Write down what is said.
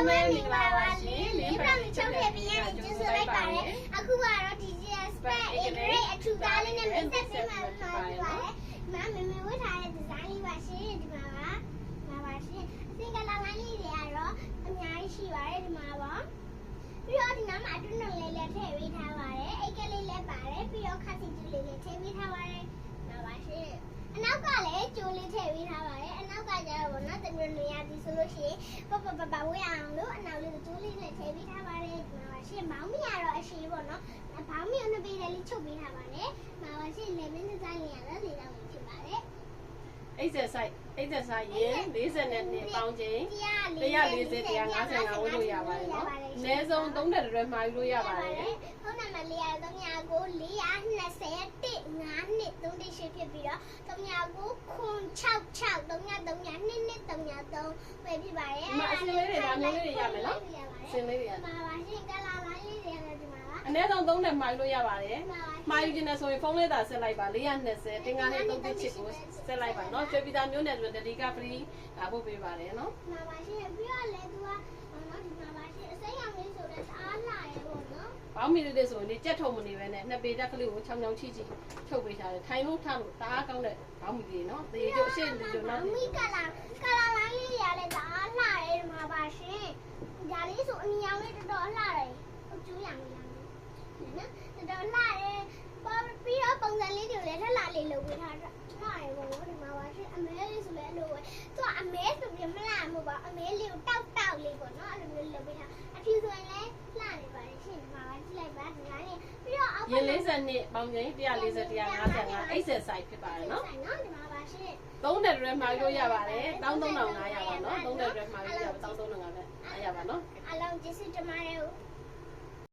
လုံးဝမင်္ဂလာပါရှင်။ဒီပြောင်းချုပ်ခဲ့ပြီးရတဲ့ကျေးဇူးလိုက်ပါတယ်။အခုကတော့ DJS Spread A Grade အထူးသားလေးနဲ့မိတ်ဆက်ပေးမှာဖြစ်ပါတယ်။မမမေဝတ်ထားတဲ့ဒီဇိုင်းလေးပါရှင်ဒီမှာပါရှင်။အစင်ကလာလိုင်းလေးတွေကတော့အများကြီးရှိပါတယ်ဒီမှာပါ။ပြီးတော့ဒီနားမှာအတွင်းလုံးလေးလည်းထည့်ပေးထားပါတယ်။အိတ်ကလေးလည်းပါတယ်ပြီးတော့ခါစီကျလေးလည်းထည့်ပေးထားပါတယ်။ဒါပါရှင်။အနောက်ကလည်းကျိုးလေးထည့်ပေးထားပါတယ်အနောက်ကကျတော့ဗောနော်တမျိုးနေရာဒီဆိုလို့ရှိရင်ပဝေးအောင်လို့အနောက်လေးကျိုးလေးနဲ့ထည့်ပေးထားပါတယ်ဒီမှာပါရှင်မောင်မီကတော့အရှိဗောနော်ဘောင်းမီကိုနှစ်ပေးတယ်လေးချုပ်ပေးထားပါတယ်မှာပါရှင်လေမင်းဒီဇိုင်းလေးကတော့လေးတော့ဖြစ်ပါတယ်အိတ်ဆက်ဆိုင်ရင်40နဲ့ပေါင်းချင်း140 155ဝတ်လို့ရပါတယ်နော်အနည်းဆုံး3တက်ရွယ်မှာယူလို့ရပါတယ်ဖုန်းနံပါတ်လေးရ399420 5နှစ်3တိရှိဖြစ်ပြီးတော့3996633223ပဲဖြစ်ပါတယ်အစင်းလေးတွေဒါမျိုးလေးတွေရမယ်နော်အစင်းလေးတွေရမှာပါရှင်ကလာလိုင်းလေးတွေလည်းဒီမှာပါအနည်းဆုံး3တက်မှာယူလို့ရပါတယ်မှာယူခြင်းနဲ့ဆိုရင်ဖုန်းလေးသာဆက်လိုက်ပါ420တင်ကားနဲ့3တိချစ်ကိုဆက်လိုက်ပါနော်ကျွေးပြီးသားမျိုးနဲ့ဆိုတယ်ဒီကဖရီဒါပို့ပေးပါတယ်နော်မှာပါရှင်ပြီးတော့လည်းသူကနော်ဒီမှာပါရှင်အစိမ်းရောင်လေးဆိုတော့အားလာရေပေါ့နော်ဘောင်းမီလေးဆိုရင်ဒီကြက်ထုံမနေပဲနဲ့နှစ်ပေတက်ကလေးကိုချောင်းချောင်းချိချုပ်ပေးထားတယ်ထိုင်လို့ထားလို့တအားကောင်းတဲ့ဘောင်းမီလေးနော်တေကျိုးအရှိန်ကျိုးနော်မီကလာလိုင်းလေးရလဲတအားလာရေဒီမှာပါရှင်ဒါလေးဆိုအမြင်အောင်လေးတော်တော်လှတယ်အကျူးရံလေးနော်တော်လှတယ်ပြီးတော့ပုံစံလေးတွေလည်းထက်လာလေးလုပ်ပေးထားတာလှရေပေါ့ဒီမှာပါရှင်အမဲလေးဆိုလည်းအဲ့လိုပဲသူကအမဲဆိုပြမလာမှုပါအမဲလေးကိုတောက်လေးပေါ့နော်အဲ့လိုမျိုးလုပ်ပေးထားအဖြူဆိုရင်လည်းလှနေပါတယ်ရှင်ဒီမှာပါကြည့်လိုက်ပါဒီလားနေပြီးတော့အောက်ရင်40နှစ်ပေါင်းရင်140 155အိတ်ဆက်ဆိုင်ဖြစ်ပါတယ်နော်ဒီမှာပါရှင်3တက်ရွယ်မှာယူလို့ရပါတယ်13500ပါနော်3တက်ရွယ်မှာယူရပါ13500ပဲရပါနော်အလုံးကျေးဇူးတင်ပါတယ်